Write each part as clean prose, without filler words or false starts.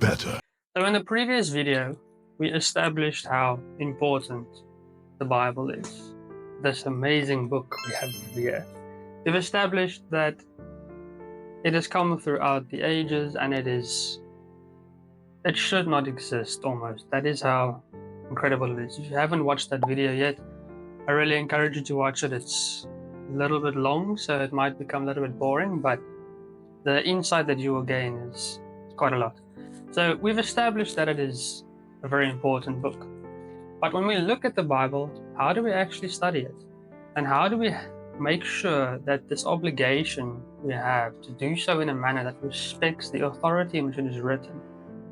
better. So in the previous video, we established how important the Bible is. This amazing book we have here. We've established that it has come throughout the ages and it should not exist almost. That is how incredible it is. If you haven't watched that video yet, I really encourage you to watch it. It's a little bit long, so it might become a little bit boring, but the insight that you will gain is quite a lot. So we've established that it is a very important book. But when we look at the Bible, how do we actually study it? And how do we make sure that this obligation we have to do so in a manner that respects the authority in which it is written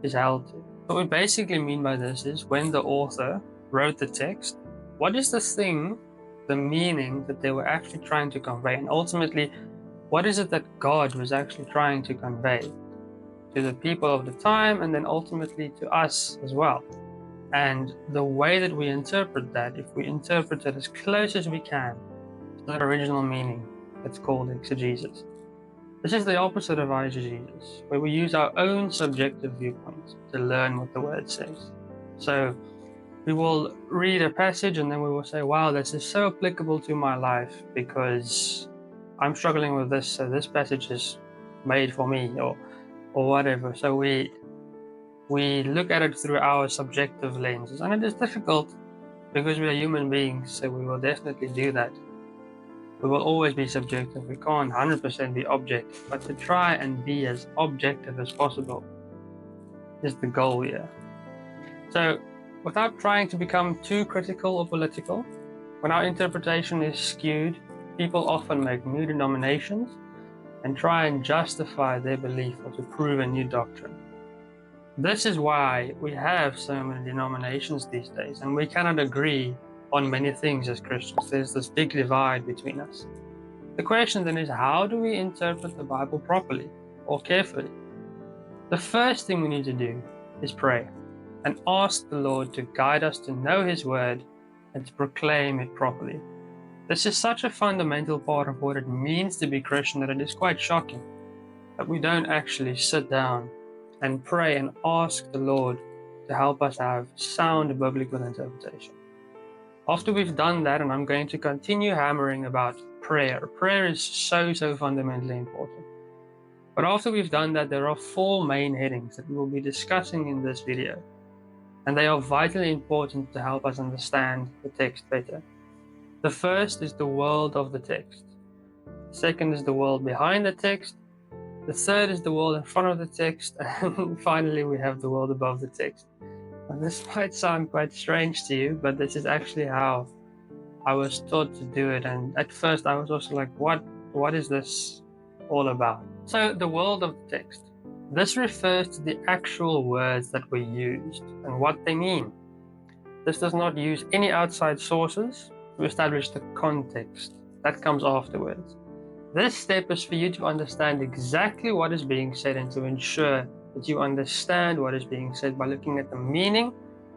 is held to? What we basically mean by this is when the author wrote the text, what is the thing, the meaning that they were actually trying to convey? And ultimately, what is it that God was actually trying to convey to the people of the time and then ultimately to us as well? And the way that we interpret that, if we interpret it as close as we can to the original meaning, it's called exegesis. This is the opposite of eisegesis, where we use our own subjective viewpoints to learn what the word says. So we will read a passage and then we will say, wow, this is so applicable to my life because I'm struggling with this, so this passage is made for me, or whatever. So we look at it through our subjective lenses, and it is difficult because we are human beings, so we will definitely do that. We will always be subjective. We can't 100% be objective, but to try and be as objective as possible is the goal here. So without trying to become too critical or political, when our interpretation is skewed, people often make new denominations and try and justify their belief or to prove a new doctrine. This is why we have so many denominations these days, and we cannot agree on many things as Christians. There's this big divide between us. The question then is, how do we interpret the Bible properly or carefully? The first thing we need to do is pray and ask the Lord to guide us to know His Word and to proclaim it properly. This is such a fundamental part of what it means to be Christian that it is quite shocking that we don't actually sit down and pray and ask the Lord to help us have sound biblical interpretation. After we've done that, and I'm going to continue hammering about prayer. Prayer is so fundamentally important. But after we've done that, there are 4 main headings that we will be discussing in this video. And they are vitally important to help us understand the text better. The first is the world of the text. The second is the world behind the text. The third is the world in front of the text. And finally, we have the world above the text. And this might sound quite strange to you, but this is actually how I was taught to do it. And at first, I was also like, what is this all about? So the world of the text. This refers to the actual words that were used and what they mean. This does not use any outside sources to establish the context. That comes afterwards. This step is for you to understand exactly what is being said and to ensure that you understand what is being said by looking at the meaning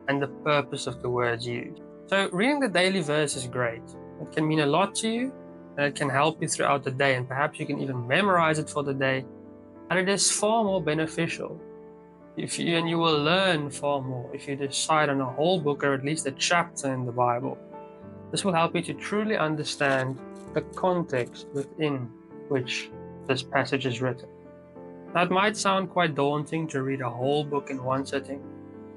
and the purpose of the words used. So reading the daily verse is great. It can mean a lot to you, and it can help you throughout the day, and perhaps you can even memorize it for the day. And it is far more beneficial and you will learn far more if you decide on a whole book or at least a chapter in the Bible. This will help you to truly understand the context within which this passage is written. Now, it might sound quite daunting to read a whole book in one sitting,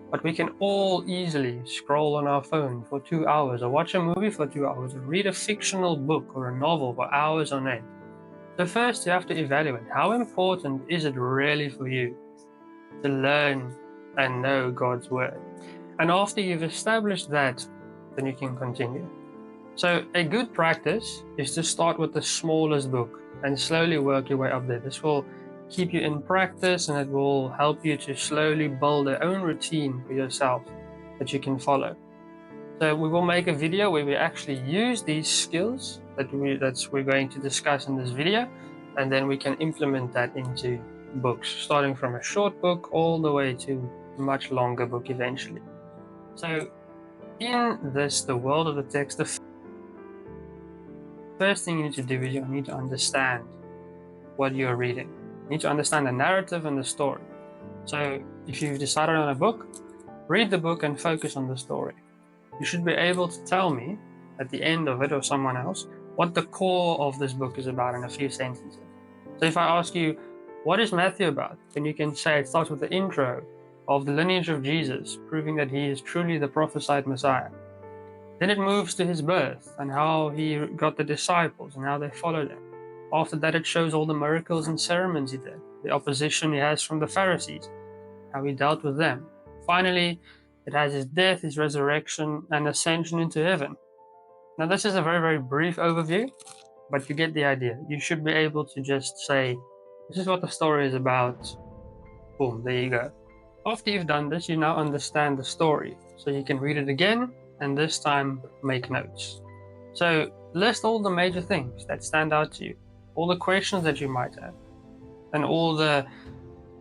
but we can all easily scroll on our phone for 2 hours, or watch a movie for 2 hours, or read a fictional book or a novel for hours on end. So first, you have to evaluate how important is it really for you to learn and know God's Word. And after you've established that, then you can continue. So a good practice is to start with the smallest book and slowly work your way up there. This will keep you in practice, and it will help you to slowly build your own routine for yourself that you can follow. So we will make a video where we actually use these skills that we're going to discuss in this video, and then we can implement that into books, starting from a short book all the way to a much longer book eventually. So in this, the world of the text, the first thing you need to do is you need to understand what you're reading. You need to understand the narrative and the story. So if you've decided on a book, read the book and focus on the story. You should be able to tell me at the end of it, or someone else, what the core of this book is about in a few sentences. So if I ask you, what is Matthew about? Then you can say it starts with the intro of the lineage of Jesus, proving that he is truly the prophesied Messiah. Then it moves to his birth and how he got the disciples and how they followed him. After that, it shows all the miracles and ceremonies he did, the opposition he has from the Pharisees, how he dealt with them. Finally, it has his death, his resurrection, and ascension into heaven. Now, this is a very, very brief overview, but you get the idea. You should be able to just say, this is what the story is about. Boom, there you go. After you've done this, you now understand the story. So you can read it again, and this time make notes. So list all the major things that stand out to you, all the questions that you might have, and all the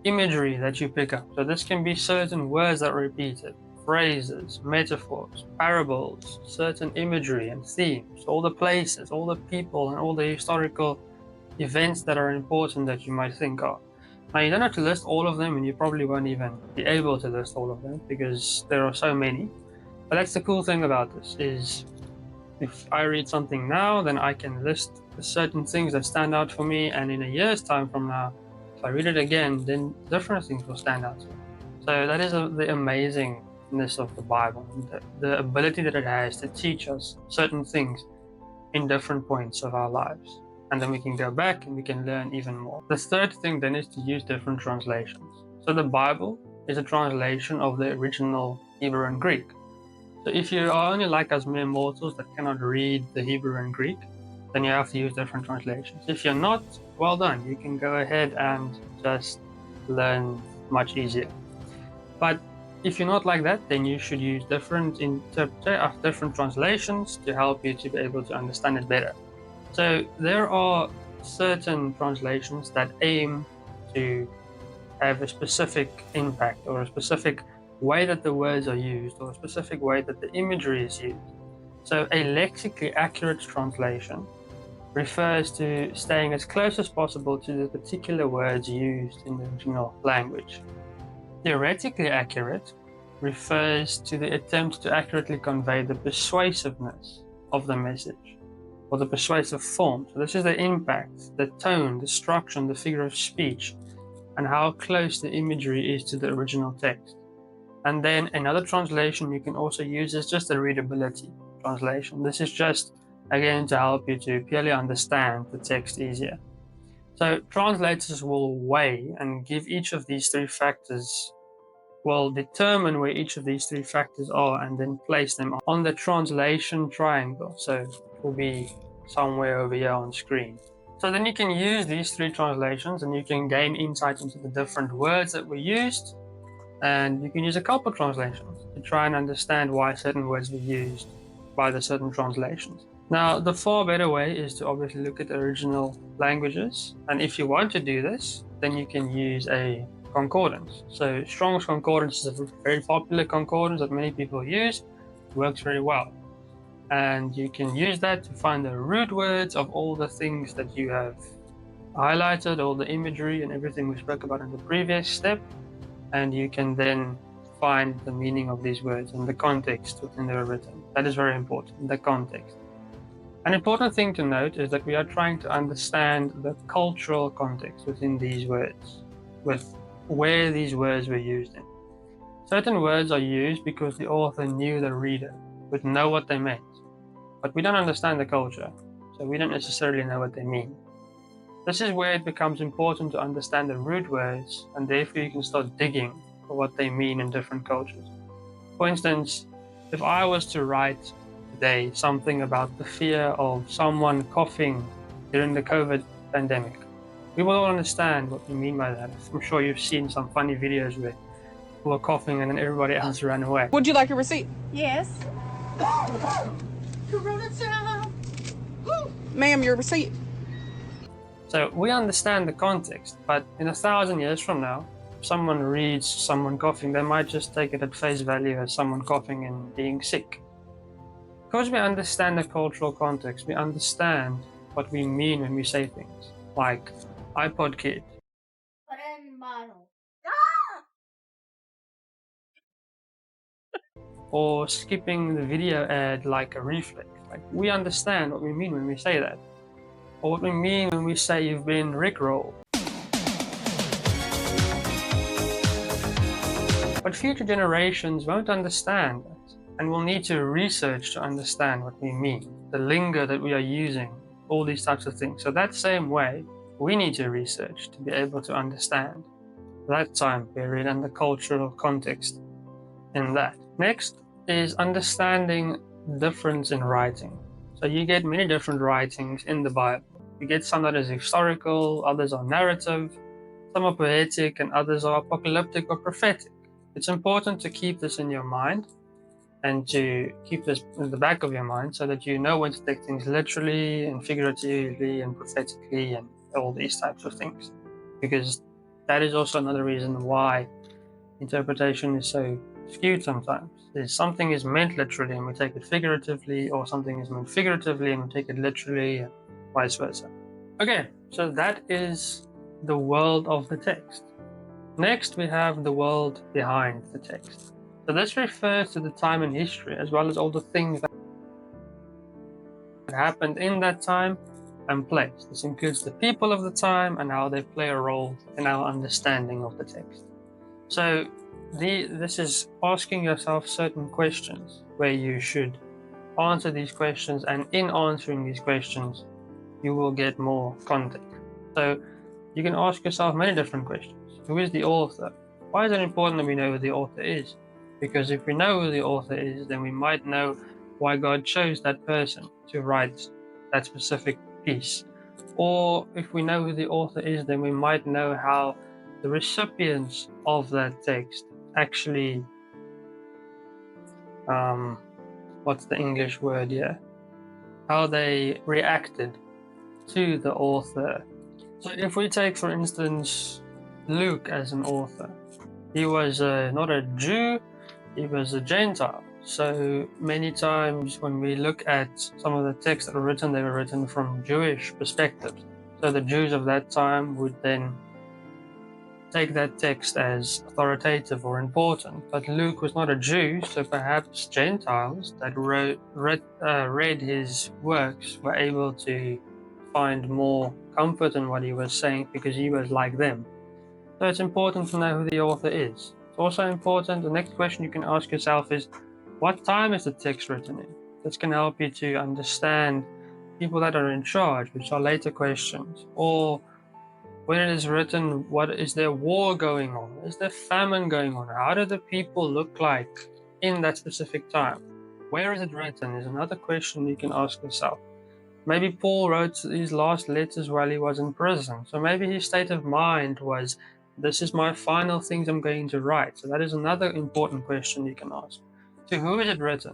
imagery that you pick up. So this can be certain words that are repeated, phrases, metaphors, parables, certain imagery and themes, all the places, all the people, and all the historical events that are important that you might think of. Now, you don't have to list all of them, and you probably won't even be able to list all of them because there are so many. But that's the cool thing about this, is if I read something now, then I can list certain things that stand out for me, and in a year's time from now, if I read it again, then different things will stand out. So that is the amazingness of the Bible, the ability that it has to teach us certain things in different points of our lives. And then we can go back and we can learn even more. The third thing then is to use different translations. So the Bible is a translation of the original Hebrew and Greek. So if you are only like us mere mortals that cannot read the Hebrew and Greek, then you have to use different translations. If you're not, well done. You can go ahead and just learn much easier. But if you're not like that, then you should use different translations to help you to be able to understand it better. So there are certain translations that aim to have a specific impact, or a specific way that the words are used, or a specific way that the imagery is used. So a lexically accurate translation refers to staying as close as possible to the particular words used in the original language. Theoretically accurate refers to the attempt to accurately convey the persuasiveness of the message, or the persuasive form. So this is the impact, the tone, the structure, and the figure of speech, and how close the imagery is to the original text. And then another translation you can also use is just a readability translation. This is just, again, to help you to purely understand the text easier. So translators will weigh and give each of these three factors, will determine where each of these three factors are, and then place them on the translation triangle. So it will be somewhere over here on screen. So then you can use these three translations and you can gain insight into the different words that were used. And you can use a couple translations to try and understand why certain words were used by the certain translations. Now, the far better way is to obviously look at the original languages. And if you want to do this, then you can use a concordance. So Strong's Concordance is a very popular concordance that many people use. It works very well. And you can use that to find the root words of all the things that you have highlighted, all the imagery and everything we spoke about in the previous step. And you can then find the meaning of these words and the context within they were written. That is very important, the context. An important thing to note is that we are trying to understand the cultural context within these words, with where these words were used in. Certain words are used because the author knew the reader would know what they meant, but we don't understand the culture, so we don't necessarily know what they mean. This is where it becomes important to understand the root words, and therefore you can start digging for what they mean in different cultures. For instance, if I was to write today something about the fear of someone coughing during the COVID pandemic, we will all understand what we mean by that. I'm sure you've seen some funny videos where people are coughing and then everybody else ran away. Would you like a receipt? Yes. Corona time. Ma'am, your receipt. So we understand the context, but in 1,000 years from now, if someone reads someone coughing, they might just take it at face value as someone coughing and being sick. Because we understand the cultural context, we understand what we mean when we say things like iPod Kid. Model. or skipping the video ad like a reflex. Like, we understand what we mean when we say that, or what we mean when we say you've been rickrolled. But future generations won't understand that, and will need to research to understand what we mean, the lingo that we are using, all these types of things. So that same way, we need to research to be able to understand that time period and the cultural context in that. Next is understanding difference in writing. So you get many different writings in the Bible. You get some that is historical, others are narrative, some are poetic, and others are apocalyptic or prophetic. It's important to keep this in your mind and to keep this in the back of your mind so that you know when to take things literally and figuratively and prophetically and all these types of things. Because that is also another reason why interpretation is so skewed sometimes. Is something is meant literally and we take it figuratively, or something is meant figuratively and we take it literally, and vice versa. Okay, so that is the world of the text. Next, we have the world behind the text. So this refers to the time in history, as well as all the things that happened in that time and place. This includes the people of the time and how they play a role in our understanding of the text. So this is asking yourself certain questions where you should answer these questions, and in answering these questions, you will get more context. So you can ask yourself many different questions. Who is the author? Why is it important that we know who the author is? Because if we know who the author is, then we might know why God chose that person to write that specific piece. Or if we know who the author is, then we might know how the recipients of that text actually, what's the English word here? How they reacted to the author. So if we take, for instance, Luke as an author, he was not a Jew, he was a Gentile. So many times when we look at some of the texts that were written, they were written from Jewish perspectives. So the Jews of that time would then take that text as authoritative or important. But Luke was not a Jew, so perhaps Gentiles that read his works were able to find more comfort in what he was saying because he was like them. So it's important to know who the author is. It's also important, the next question you can ask yourself is, what time is the text written in? This can help you to understand people that are in charge, which are later questions. Or when it is written, what is there war going on? Is there famine going on? How do the people look like in that specific time? Where is it written is another question you can ask yourself. Maybe Paul wrote these last letters while he was in prison. So maybe his state of mind was, this is my final things I'm going to write. So that is another important question you can ask. To who is it written?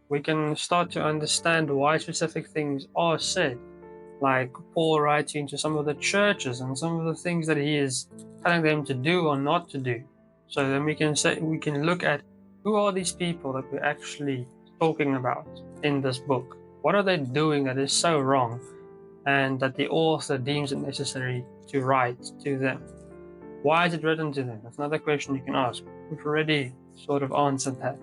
We can start to understand why specific things are said, like Paul writing to some of the churches and some of the things that he is telling them to do or not to do. So then we can look at who are these people that we're actually talking about in this book. What are they doing that is so wrong and that the author deems it necessary to write to them? Why is it written to them? That's another question you can ask. We've already sort of answered that.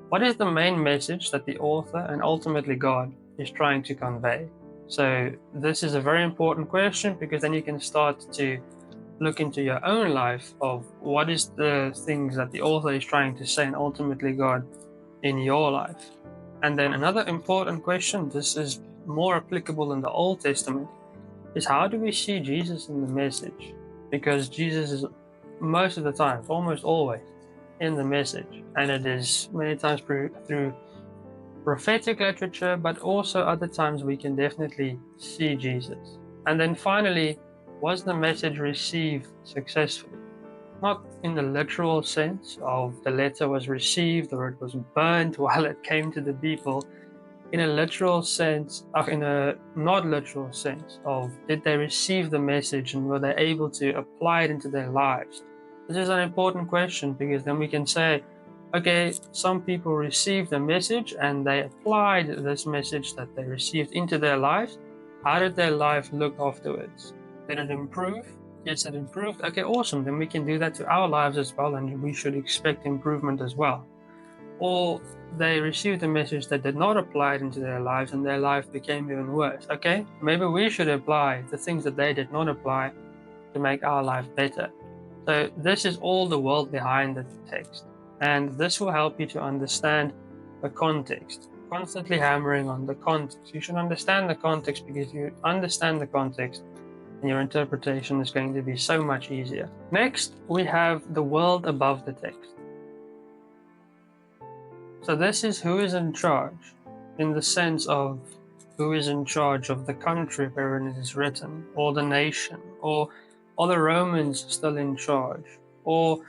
What is the main message that the author and ultimately God is trying to convey? So this is a very important question, because then you can start to look into your own life of what is the things that the author is trying to say and ultimately God in your life. And then another important question, this is more applicable in the Old Testament, is how do we see Jesus in the message? Because Jesus is most of the time, almost always, in the message. And it is many times through prophetic literature, but also other times we can definitely see Jesus. And then finally, was the message received successfully? Not in the literal sense of the letter was received or it was burnt while it came to the people, in a literal sense, or in a not literal sense of did they receive the message and were they able to apply it into their lives? This is an important question, because then we can say, okay, some people received the message and they applied this message that they received into their lives. How did their life look afterwards? Did it improve? Yes, it improved. Okay, awesome. Then we can do that to our lives as well, and we should expect improvement as well. or they received a message that did not apply it into their lives and their life became even worse. Okay, maybe we should apply the things that they did not apply to make our life better. So this is all the world behind the text, and this will help you to understand the context. Constantly hammering on the context. You should understand the context, because if you understand the context, and your interpretation is going to be so much easier. Next, we have the world above the text. So this is who is in charge, in the sense of who is in charge of the country wherein it is written, or the nation, or are the Romans still in charge, or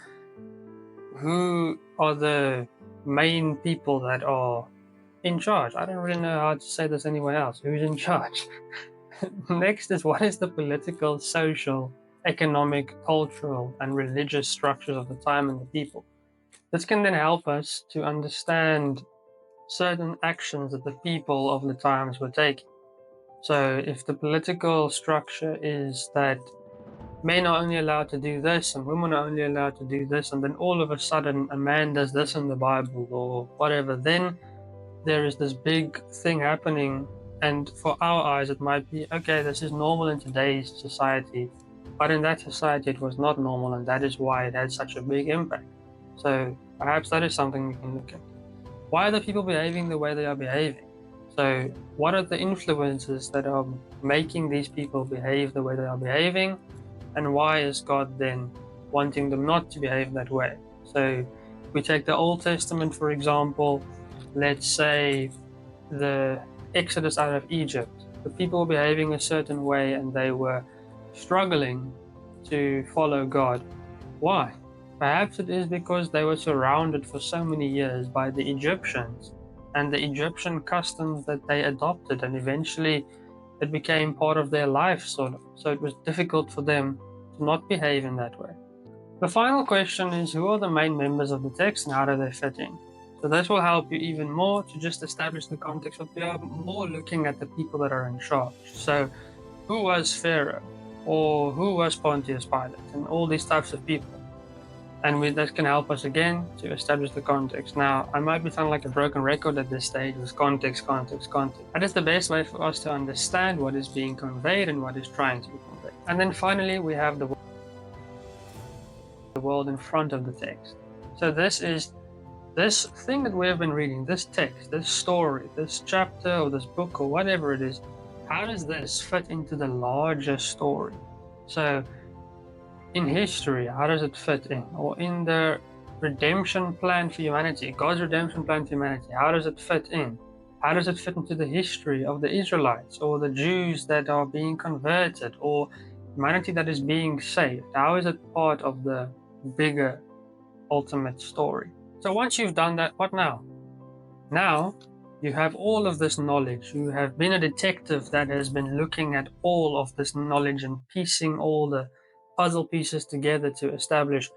who are the main people that are in charge. I don't really know how to say this anywhere else. Who's in charge? Next is, what is the political, social, economic, cultural, and religious structures of the time and the people? This can then help us to understand certain actions that the people of the times were taking. So if the political structure is that men are only allowed to do this and women are only allowed to do this, and then all of a sudden a man does this in the Bible or whatever, then there is this big thing happening, and for our eyes it might be, okay, this is normal in today's society, but in that society it was not normal, and that is why it had such a big impact. So perhaps that is something we can look at. Why are the people behaving the way they are behaving? So what are the influences that are making these people behave the way they are behaving, and why is God then wanting them not to behave that way? So if we take the Old Testament, for example, let's say the Exodus out of Egypt, the people were behaving a certain way and they were struggling to follow God. Why? Perhaps it is because they were surrounded for so many years by the Egyptians and the Egyptian customs that they adopted, and eventually it became part of their life, sort of. So it was difficult for them to not behave in that way. The final question is, who are the main members of the text and how do they fit in? So this will help you even more to just establish the context, but we are more looking at the people that are in charge. So who was Pharaoh, or who was Pontius Pilate, and all these types of people. And that can help us again to establish the context. Now, I might be sounding like a broken record at this stage with context. That is the best way for us to understand what is being conveyed and what is trying to be conveyed. And then finally, we have the world in front of the text. So this is this thing that we have been reading, this text, this story, this chapter or this book or whatever it is. How does this fit into the larger story? So in history, how does it fit in? Or in the redemption plan for humanity, God's redemption plan for humanity, how does it fit in? How does it fit into the history of the Israelites or the Jews that are being converted or humanity that is being saved? How is it part of the bigger ultimate story? So once you've done that, what now? Now you have all of this knowledge. You have been a detective that has been looking at all of this knowledge and piecing all the puzzle pieces together to establish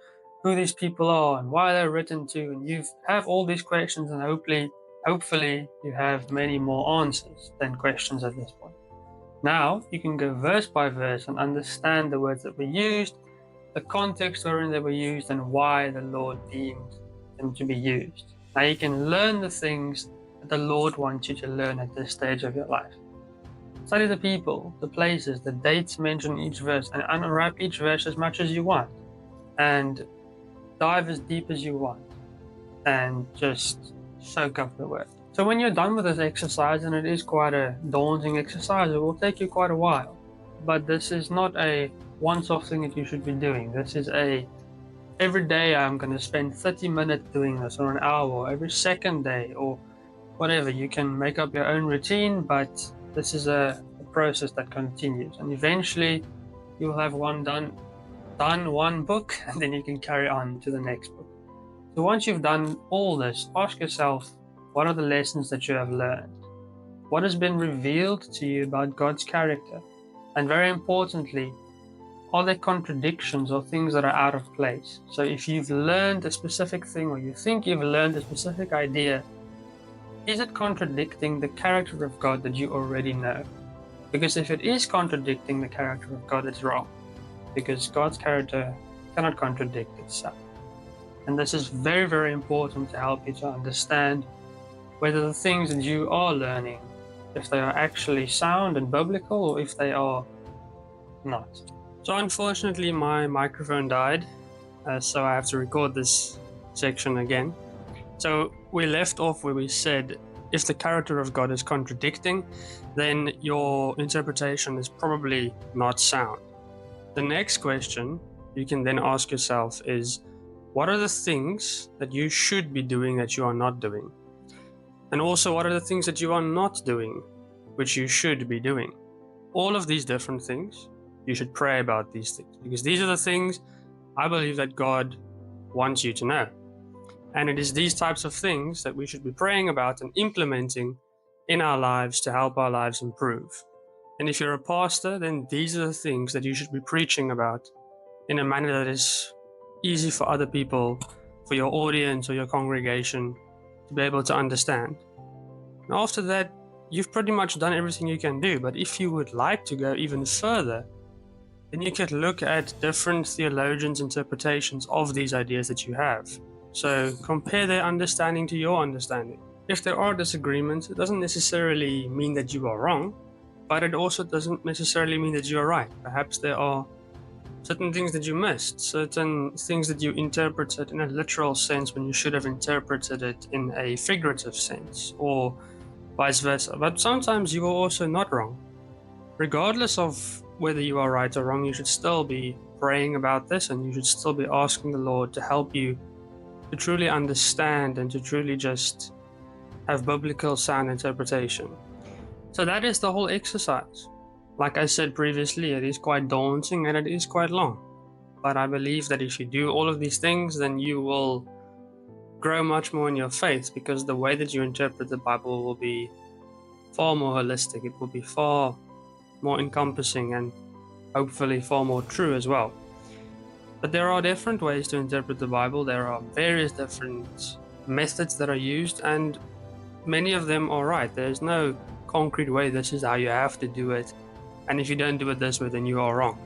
who these people are and why they're written to, and you have all these questions, and hopefully you have many more answers than questions at this point. Now you can go verse by verse and understand the words that were used, the context wherein they were used, and why the Lord deemed them to be used. Now you can learn the things that the Lord wants you to learn at this stage of your life. Study the people, the places, the dates mentioned in each verse, and unwrap each verse as much as you want, and dive as deep as you want, and just soak up the word. So when you're done with this exercise, and it is quite a daunting exercise, it will take you quite a while, but this is not a once-off thing that you should be doing. This is every day I'm going to spend 30 minutes doing this, or an hour, or every second day, or whatever. You can make up your own routine, but this is a process that continues, and eventually you will have done one book, and then you can carry on to the next book. So once you've done all this, ask yourself, what are the lessons that you have learned? What has been revealed to you about God's character? And very importantly, are there contradictions or things that are out of place? So if you've learned a specific thing, or you think you've learned a specific idea, is it contradicting the character of God that you already know? Because if it is contradicting the character of God, it's wrong. Because God's character cannot contradict itself. And this is very, very important to help you to understand whether the things that you are learning, if they are actually sound and biblical or if they are not. So unfortunately my microphone died, so I have to record this section again. So we left off where we said if the character of God is contradicting, then your interpretation is probably not sound. The next question you can then ask yourself is, what are the things that you should be doing that you are not doing? And also, what are the things that you are not doing, which you should be doing? All of these different things, you should pray about these things, because these are the things I believe that God wants you to know. And it is these types of things that we should be praying about and implementing in our lives to help our lives improve. And if you're a pastor, then these are the things that you should be preaching about in a manner that is easy for other people, for your audience or your congregation to be able to understand. And after that, you've pretty much done everything you can do. But if you would like to go even further, then you could look at different theologians' interpretations of these ideas that you have. So compare their understanding to your understanding. If there are disagreements, it doesn't necessarily mean that you are wrong, but it also doesn't necessarily mean that you are right. Perhaps there are certain things that you missed, certain things that you interpreted in a literal sense when you should have interpreted it in a figurative sense, or vice versa. But sometimes you are also not wrong. Regardless of whether you are right or wrong, you should still be praying about this, and you should still be asking the Lord to help you to truly understand and to truly just have biblical sound interpretation. So that is the whole exercise. Like I said previously, it is quite daunting and it is quite long. But I believe that if you do all of these things, then you will grow much more in your faith, because the way that you interpret the Bible will be far more holistic. It will be far more encompassing and hopefully far more true as well. But there are different ways to interpret the Bible. There are various different methods that are used, and many of them are right. There's no concrete way, this is how you have to do it, and if you don't do it this way, then you are wrong.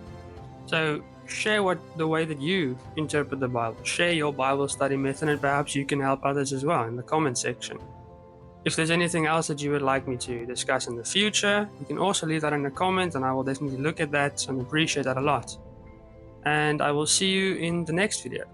So share the way that you interpret the Bible. Share your Bible study method, and perhaps you can help others as well in the comment section. If there's anything else that you would like me to discuss in the future, you can also leave that in the comments, and I will definitely look at that and appreciate that a lot. And I will see you in the next video.